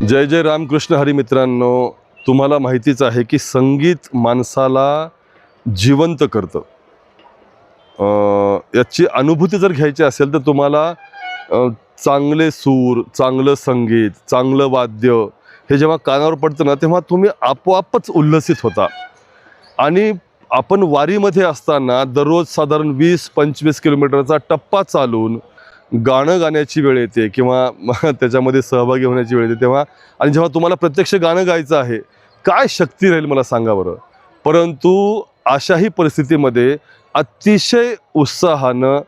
जय जय रामकृष्ण हरी मित्रांनो, तुम्हाला माहितीच आहे की संगीत माणसाला जिवंत करतं. याची अनुभूती जर घ्यायची असेल तर तुम्हाला चांगले सूर, चांगलं संगीत, चांगलं वाद्य हे जेव्हा कानावर पडतं ना, तेव्हा तुम्ही आपोआपच उल्हसित होता. आणि आपण वारीमध्ये असताना दररोज साधारण 20-25 किलोमीटरचा टप्पा चालून गाणं गाण्याची वेळ येते किंवा त्याच्यामध्ये सहभागी होण्याची वेळ येते तेव्हा, आणि जेव्हा तुम्हाला प्रत्यक्ष गाणं गायचं आहे, काय शक्ती राहील मला सांगा बरं. परंतु अशाही परिस्थितीमध्ये अतिशय उत्साहानं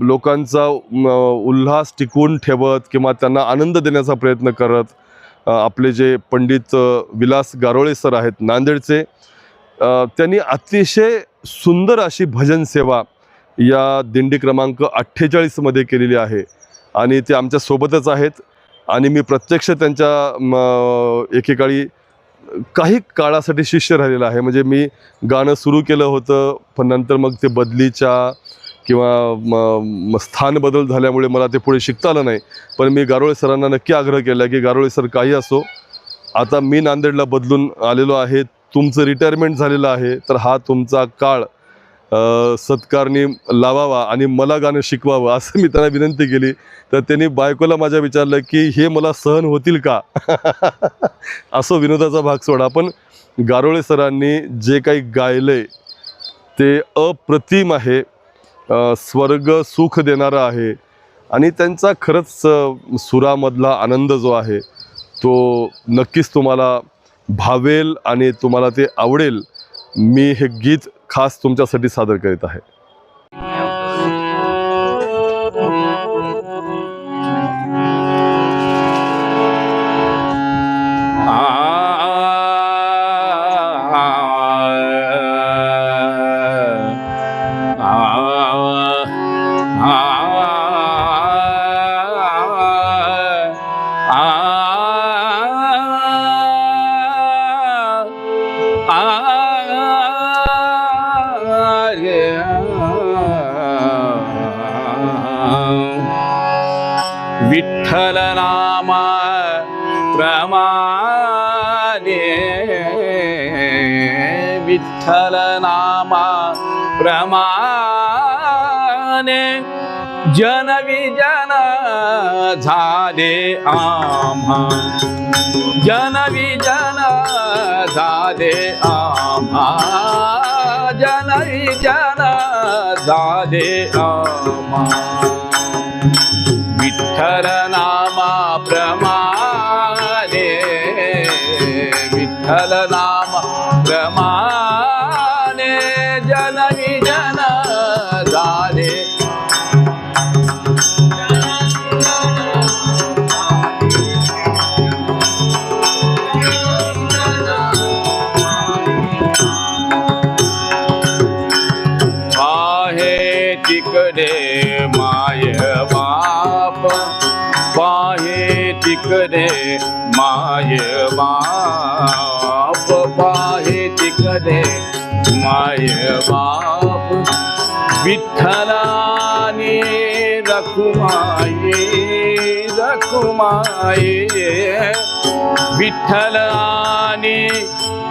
लोकांचा उल्हास टिकवून ठेवत किंवा त्यांना आनंद देण्याचा प्रयत्न करत आपले जे पंडित विलास गारोळे सर आहेत नांदेडचे, त्यांनी अतिशय सुंदर अशी भजन सेवा या दिंडी क्रमांक 48 मध्ये केलेली आहे. आणि ते आमच्या सोबतच आहेत. आणि मी प्रत्यक्ष त्यांच्या एकेकाळी काही काळासाठी शिष्य राहिलेला आहे. म्हणजे मी गाणं सुरू केलं होतं, पण नंतर मग ते बदलीच्या किंवा स्थान बदल झाल्यामुळे मला ते पुढे शिकता आलं नाही. पण मी गारोळे सरांना नक्की आग्रह केला की गारोळे सर, काही असो, आता मी नांदेडला बदलून आलेलो आहे, तुमचं रिटायरमेंट झालेलं आहे, तर हा तुमचा काळ सत्कारणी लावावा आणि मला गाणं शिकवावं असं मी त्यांना विनंती केली. तर त्यांनी बायकोला माझ्या विचारलं की हे मला सहन होतील का. असं विनोदाचा भाग सोडा, पण गारोळे सरांनी जे काही गायलंय ते अप्रतिम आहे, स्वर्ग सुख देणारं आहे. आणि त्यांचा खरंच सुरामधला आनंद जो आहे तो नक्कीच तुम्हाला भावेल आणि तुम्हाला ते आवडेल. मी हे गीत खास तुमच्यासाठी सादर करीत आहे. विठ्ठल नामा प्रमाणे, विठ्ठल नामा प्रमाणे जनविजन झाले आम्हा, जनविजन झाले आम्हा, जनविजन झाले आम्हा. विठ्ठल नामा प्रमाणे, विठ्ठल नामा प्रमाणे जनविजन झाले. आहे तिकडे माय बाप, पाहे तिकडे माय बाप, पाहे तिकडे माय बाप. विठ्ठलाने रखुमाये, रखुमाये, विठ्ठलाने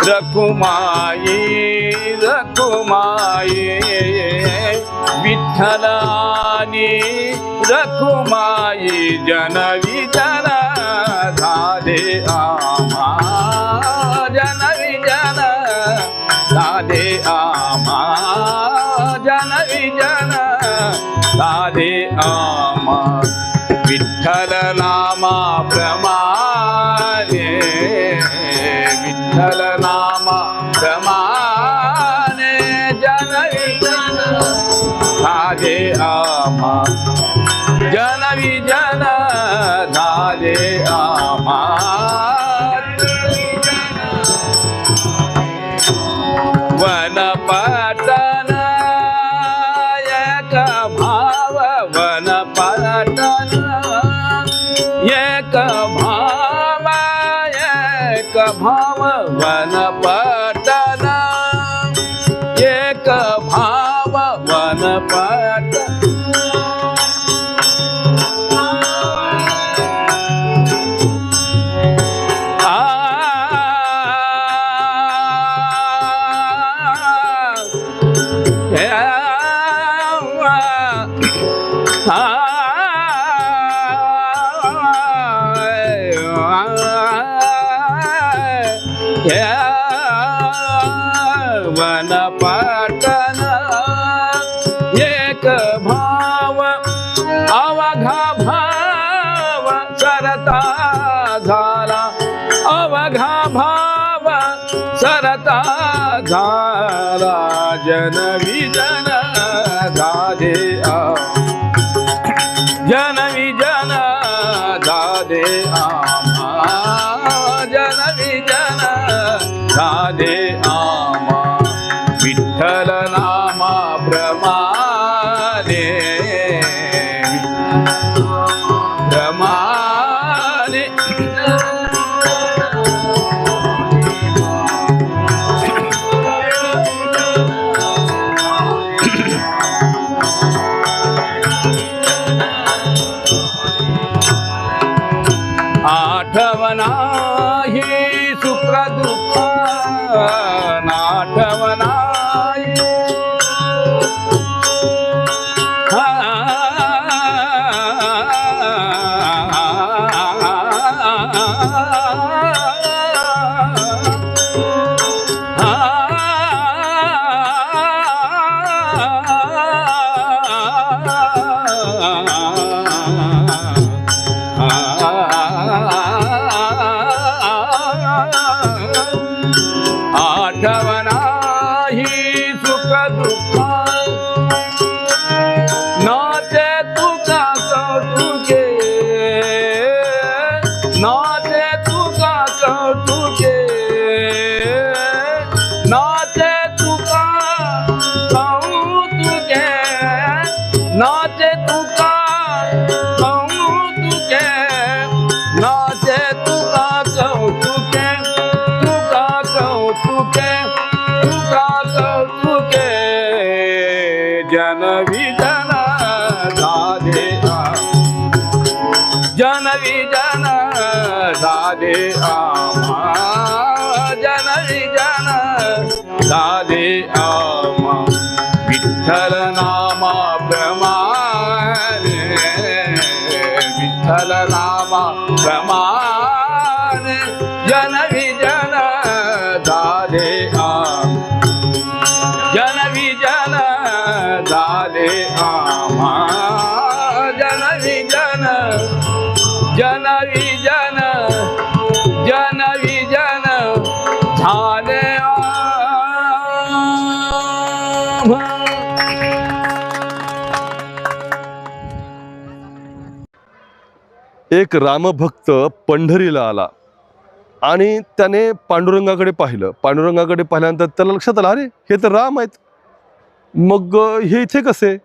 रखुमाये, रखुमाये, विठ्ठलाने रखुमाई जनविजन झाले आम्हा, जनविजन झाले आम्हा, जनविजन झाले आम्हा. विठ्ठल नामा प्रमाणे, विठ्ठल नामा प्रमाणे जनविजन झाले आम्हा, जनविजन झाले आम्हा. वनपतन एक भाव, वनपतन एक भाव, एक भाव, वनपतन एक भाव, वनपतन वन पाटण एक भाव अवघा भाव सरता झाला अवघा भाव सरता झाला जन विजन झाले जन विजन झाले आम्हा जन विजन झाले आम्हा विठ्ठल नामा प्रमाणे प्रमाणे आठवना ही सुख दुःख नाठवना आठवना ही सुख दुःख नाते तुका कौतुके नाते तुका कौतुके नाते तुका कौतुके नाते तुका कौतुके नाते तुका कौतुके तुका कौतुके तुका कौतुके जन विजन झाले जन विजन झाले आम्हा जन विजन झाले आम्हा विठ्ठल नामा प्रमाणे विठ्ठल नामा प्रमाणे जन विजन झाले जन विजन झाले आम्हा जन विजन जन विजन जन विजन झाले आम्हा. एक रामभक्त पंढरीला आला आणि त्याने पांडुरंगाकडे पाहिलं. पांडुरंगाकडे पाहिल्यानंतर त्याला लक्षात आलं, अरे हे तर राम आहेत, मग हे इथे कसे?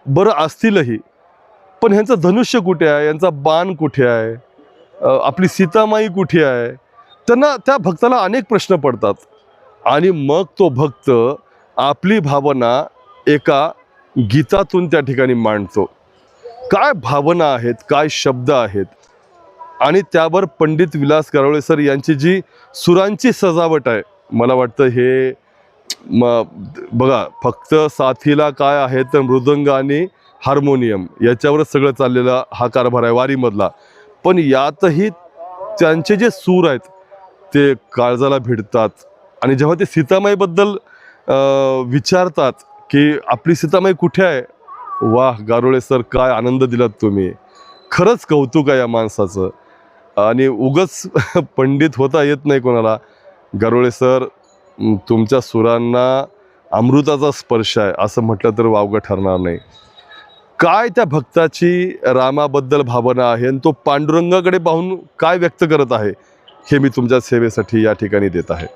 बरं असतीलही, पण ह्यांचं धनुष्य कुठे आहे, यांचा बाण कुठे आहे, आपली सीतामाई कुठे आहे? त्यांना त्या भक्ताला अनेक प्रश्न पडतात. आणि मग तो भक्त आपली भावना एका गीतातून त्या ठिकाणी मांडतो. काय भावना आहेत, काय शब्द आहेत. आणि त्यावर पंडित विलास गारोळे सर यांची जी सुरांची सजावट आहे, मला वाटतं हे बघा, फक्त साथीला काय आहे तर मृदंग आणि हार्मोनियम याच्यावरच सगळं चाललेला हा कारभार आहे वारीमधला. पण यातही त्यांचे जे सूर आहेत ते काळजाला भिडतात. आणि जेव्हा ते सीतामाईबद्दल विचारतात की आपली सीतामाई कुठे आहे, वाह गारोळे सर, काय आनंद दिलात तुम्ही. खरंच कौतुक आहे या माणसाचं. आणि उगच पंडित होता येत नाही कोणाला. गारोळे सर, तुमच्या सुरांना अमृताचा स्पर्श आहे असं म्हटलं तर वावगं ठरणार नाही. काय त्या भक्ताची रामाबद्दल भावना आहे आणि तो पांडुरंगाकडे पाहून काय व्यक्त करत आहे हे मी तुमच्या सेवेसाठी या ठिकाणी देत आहे.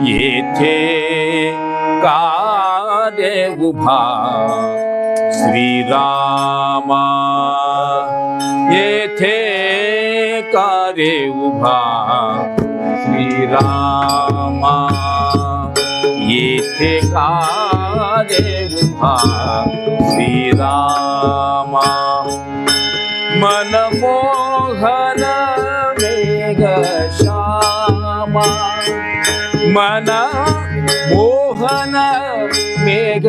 येथे का दे उभा श्रीरामा, येथे का रे उभा श्रीरामा, येथे का रे उभा श्रीरामा मनमोहन मेघ श्यामा मन मोहन मेघ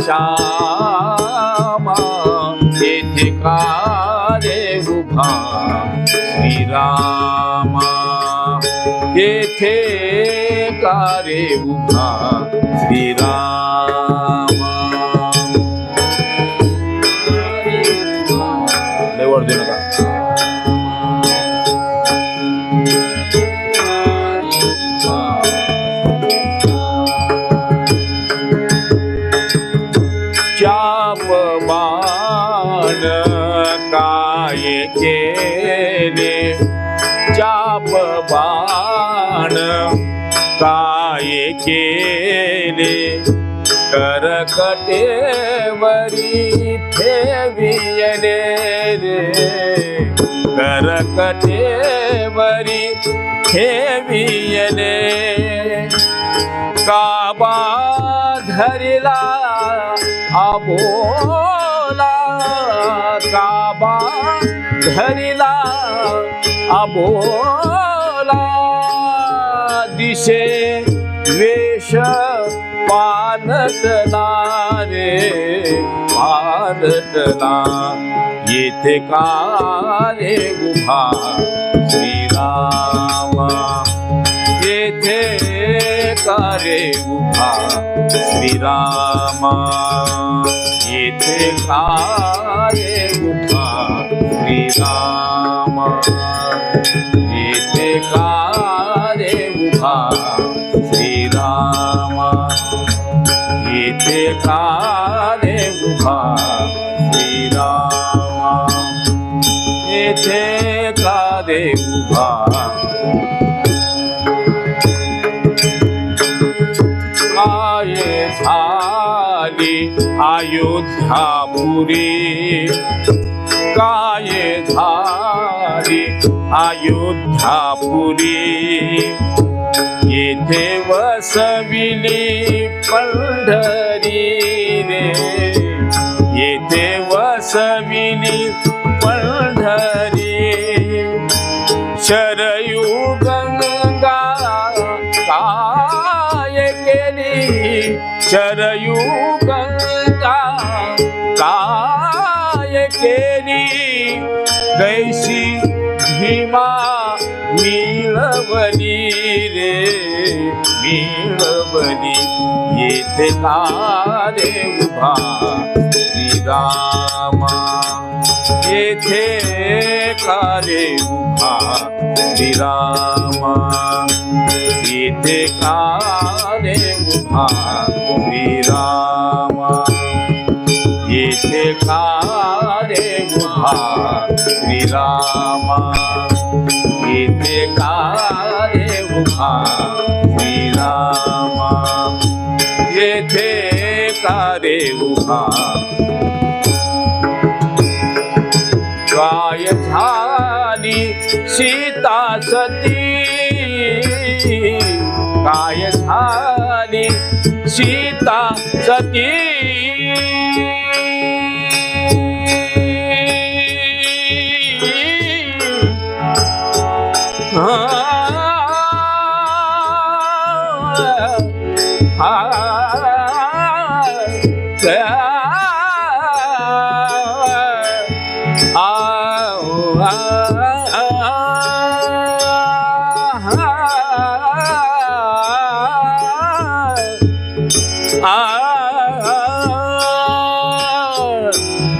श्यामा येथे का रे उभा श्रीरामा येथे का रे उभा श्रीरामा लय वर देऊ नका चाप बाण काय केले चाप बाण काय केले करकटेवरी ठेवियले रे करकटेवरी ठेवियले काबा धरिला आबोला काबा धरिला आबोला दिशे वेश पालटला रे पालटला येथे का रे उभा श्रीरामा येथे का रे उभा श्रीरामा येथे का रे उभा श्रीरामा येथे का रे उभा श्रीरामा येथे का रे उभा श्रीरामा येथे का रे उभा काय झाली अयोध्यापुरी काय झाली अयोध्यापुरी येथे वसविली पंढरी रे येथे वसविली पंढरी शरयू गंगा काय केली शरयू गंगा काय केली कैसी भीमा मिळवली रे मिळवली येथे का रे उभा श्रीरामा येथे का रे उभा श्रीरामा येथे का रे उभा श्रीरामा येथे का रे उभा श्रीरामा येथे का रे उभा श्रीरामा येथे का रे उभा काय झाली सीता सती काय झाली सीता सती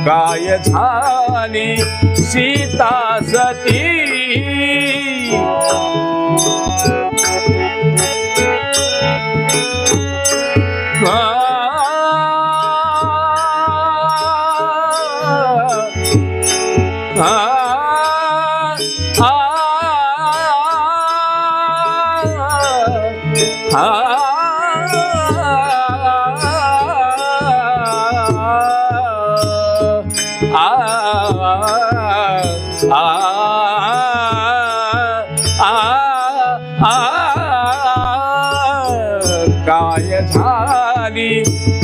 काय झाली सीता सती काय झाली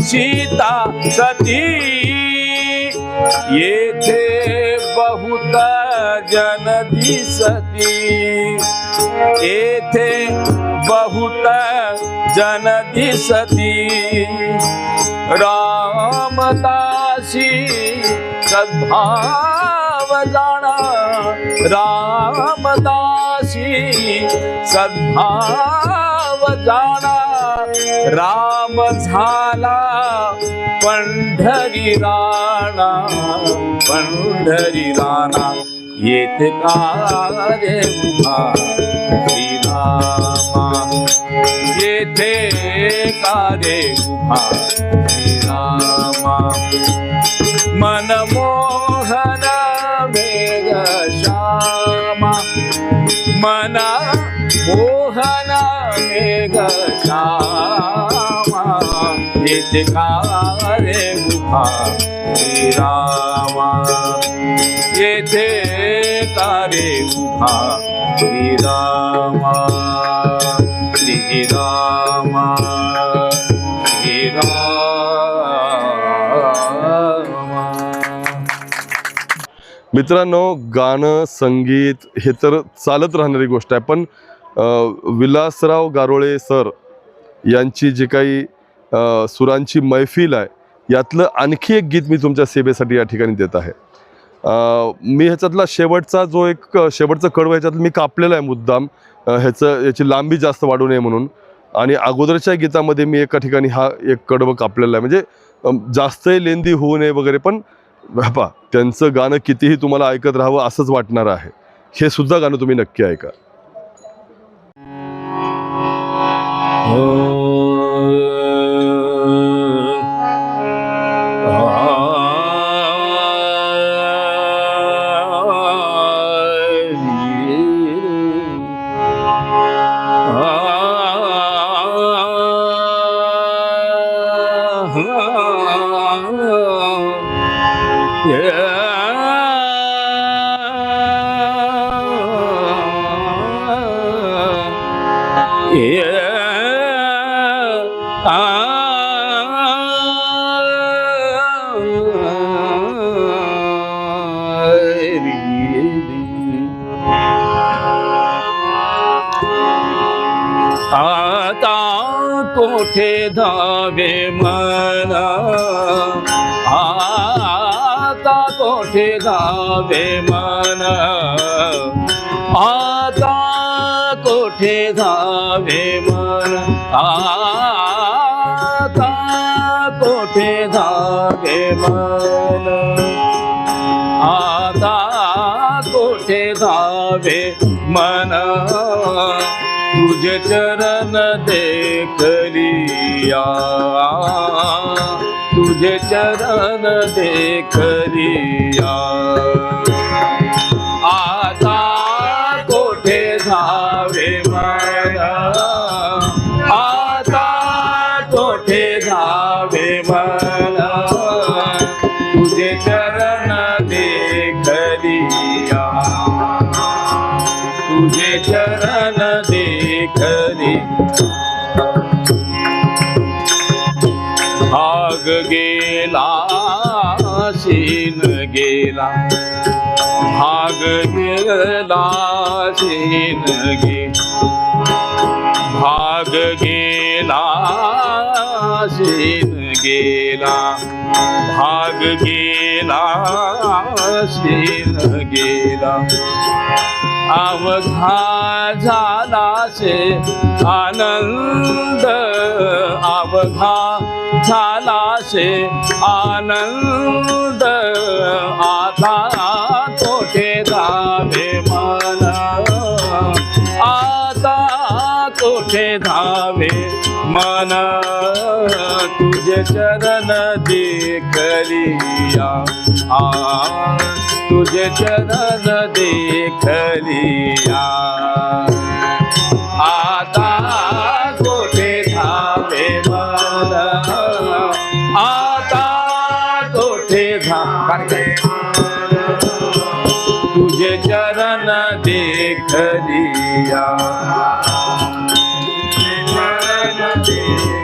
सीता सती येथे बहुत जन दिसती येथे बहुत जन दिसती रामदासी सद्भाव जाणा रामदासी सद्भाव जाणा राम झाला पंढरी राणा पंढरी राणा येथे का रे उभा श्रीरामा येथे का रे उभा श्रीरामा मनमोहन मेघ श्यामा मना मोहन मेघ श्यामा येथे का रे उभा श्रीरामा येथे का रे उभा श्रीरामा श्रीरामा श्रीरामा. मित्रांनो, गाणं संगीत हे तर चालत राहणारी गोष्ट आहे, पण विलासराव गारोळे सर यांची जी काही सुरांची मैफिल आहे यातलं आणखी एक गीत मी तुमच्या सेवेसाठी या ठिकाणी देत आहे. मी ह्याच्यातला शेवटचं कडवं ह्याच्यातलं मी कापलेलं आहे मुद्दाम, याची लांबी जास्त वाढू नये म्हणून. आणि अगोदरच्या गीतामध्ये मी एका ठिकाणी हा एक कडवं कापलेलं आहे, म्हणजे जास्तही लेंदी होऊ नये वगैरे, पण बापा त्यांचं गाणं कितीही तुम्हाला ऐकत राहावं असंच वाटणार आहे. हे सुद्धा गाणं तुम्ही नक्की ऐका. आता कोठे धावे मना आता कोठे धावे मना आता कोठे धावे मन आता कोठे धावे मन आता कोठे धावे मन तुझे चरण देखलिया तुझे चरण देखलिया आता कोठे धावे मन आता कोठे धावे मन तुझे चरण देखलिया तुझे चरण देखली भाग गेला शीन गेला भाग गेला शीन गे भाग गेला शीन गेला भाग गेला शीन गेला अवघा झाला से आनंद अवघा झाला से आनंद आता कोठे धावे मन आता कोठे धावे मन तुझे चरण देखलिया तुझे चरण देखलिया आता कोठे धावे मन आता कोठे धावे तुझे चरण देखलिया चरण देखलिया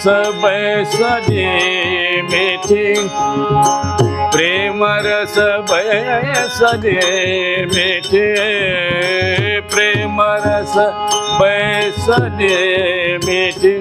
रस बैसले मेथे प्रेम रस बैसले मेथे प्रेम रस बैसले मेथे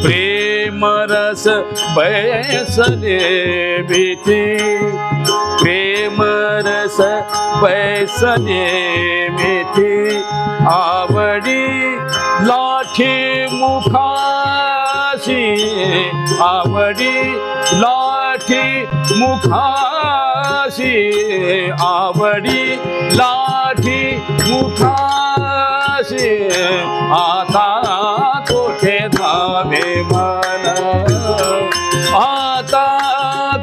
प्रेम रस बैसले भीती प्रेम रस बैसले भीती आवडी लाठी मुखाशी आवडी लाठी मुखाशी आवडी लाठी मुखाशी आता कोठे धावे मन आता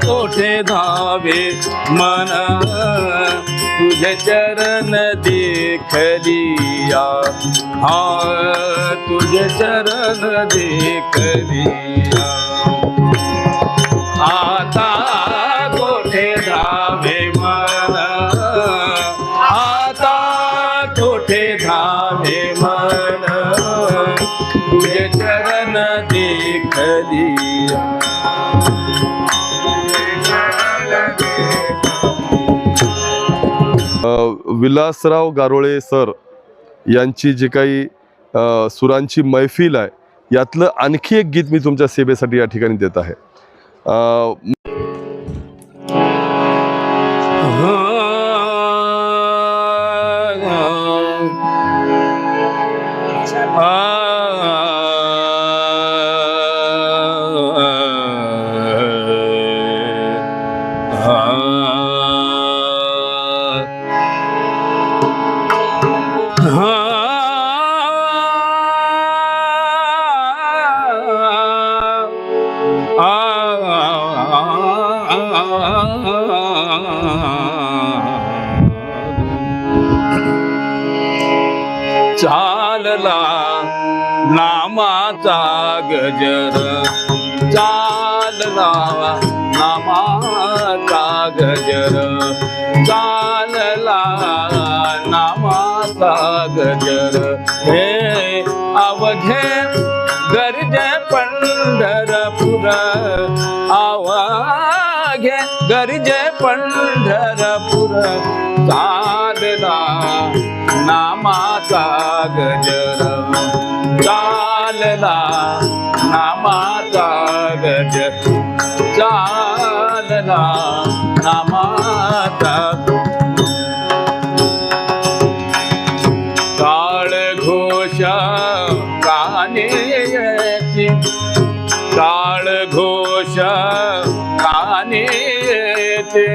कोठे धावे मन तुझे चरण देखलिया हा तुझे चरण देखलिया आता कोठे धावे मन आता कोठे धावे मन तुझे चरण देखलिया विलासराव गारोळे सर यांची जी काही सुरांची मैफिल आहे यातलं आणखी एक गीत मी तुमच्या सेवेसाठी या ठिकाणी देत आहे. चालला नामाचा गजर चालला नामाचा गजर चालला नामाचा गजर हे अवघे गर्जे पंढरपुर अवघे गर्जे पंढरपुर चालला नामाचा गजर चालला नामाचा गजर चालला नामाचा काळ घोष काने येते काळ घोष काने येते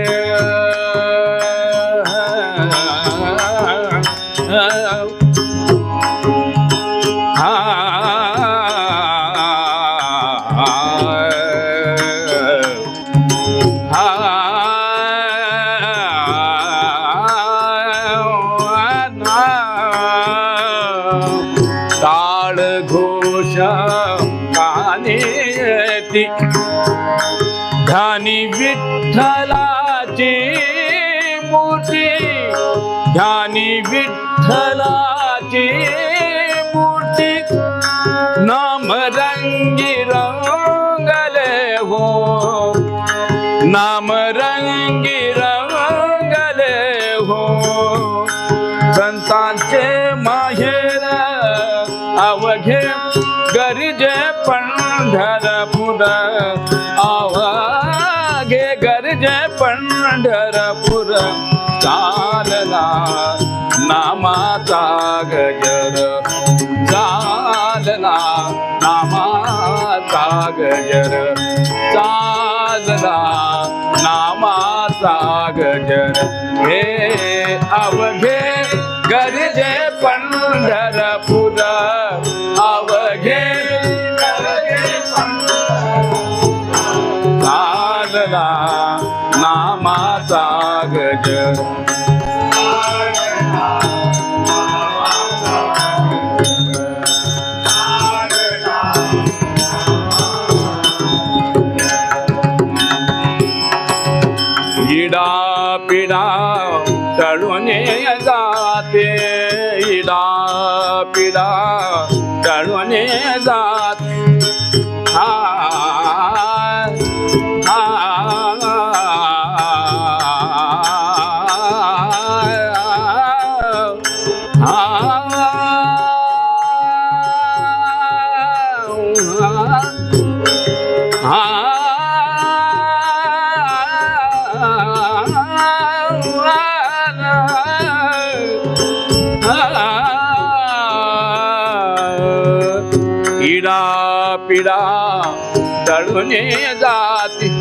टाळ घोष काने येती ध्यानी विठ्ठलाची मूर्ती ध्यानी विठ्ठलाची मूर्ती नाम रंगी रंगले हो नाम रंगी रंगले हो संतांचे माहेर अवघे गरजे पंढरपुर अवघे गरजे पंढरपुर चालला नामाचा गजर चालला नामाचा गजर चालला नामाचा गजर हे अवघे गरजे पंढरपुर अवघे चालला नामाचा इडा पिडा टळून जाते, इडा पिडा टळून जाते. हा इडा पिडा टळून जाती.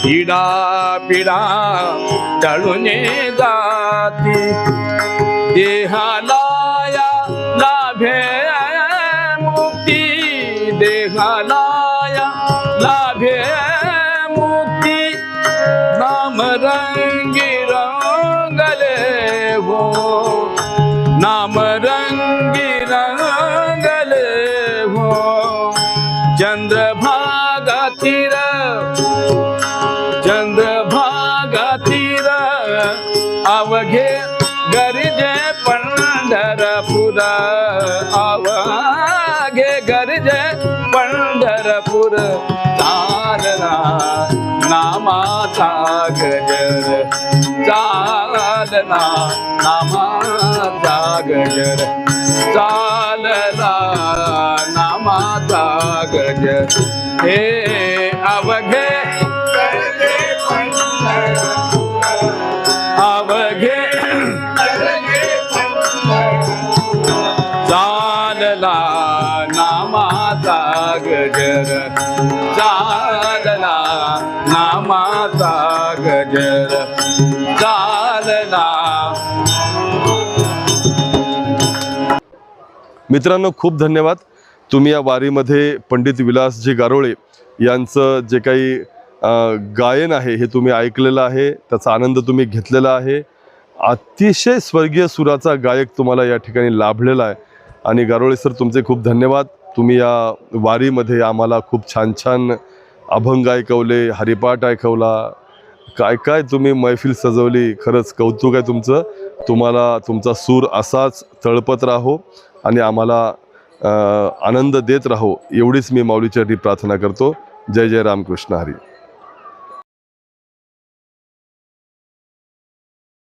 इडा पिडा टळून जाती. देहाला या लाभे मुक्ती, देहाला या लाभे मुक्ती. नाम रंगी रंगले हो, नाम रंगी रंगले हो. चंद्रभागा तीर, चंद्रभागा तीर अवघे गरजे पंढरपूर. अवघे गरजे पंढरपूर. चालना नामाचा गजर, चालना नामाचा गजर, चालना नामाचा गजर. हे अवघे अवघे चालला नामाचा गजर, चालला नामाचा गजर, चालला. मित्रांनो, खूप धन्यवाद. तुम्ही या वारीमध्ये पंडित विलासजी गारोळे यांचं जे काही गायन आहे हे तुम्ही ऐकलेलं आहे, त्याचा आनंद तुम्ही घेतलेला आहे. अतिशय स्वर्गीय सुराचा गायक तुम्हाला या ठिकाणी लाभलेला आहे. आणि गारोळे सर, तुमचे खूप धन्यवाद. तुम्ही या वारीमध्ये आम्हाला खूप छान छान अभंग ऐकवले, हरिपाठ ऐकवला, काय काय तुम्ही मैफिल सजवली. खरंच कौतुक आहे तुमचं. तुम्हाला तुमचा सूर असाच तळपत राहो आणि आम्हाला आनंद देत राहो, एवढीच मी माऊलीचरणी प्रार्थना करतो. जय जय रामकृष्ण हरी.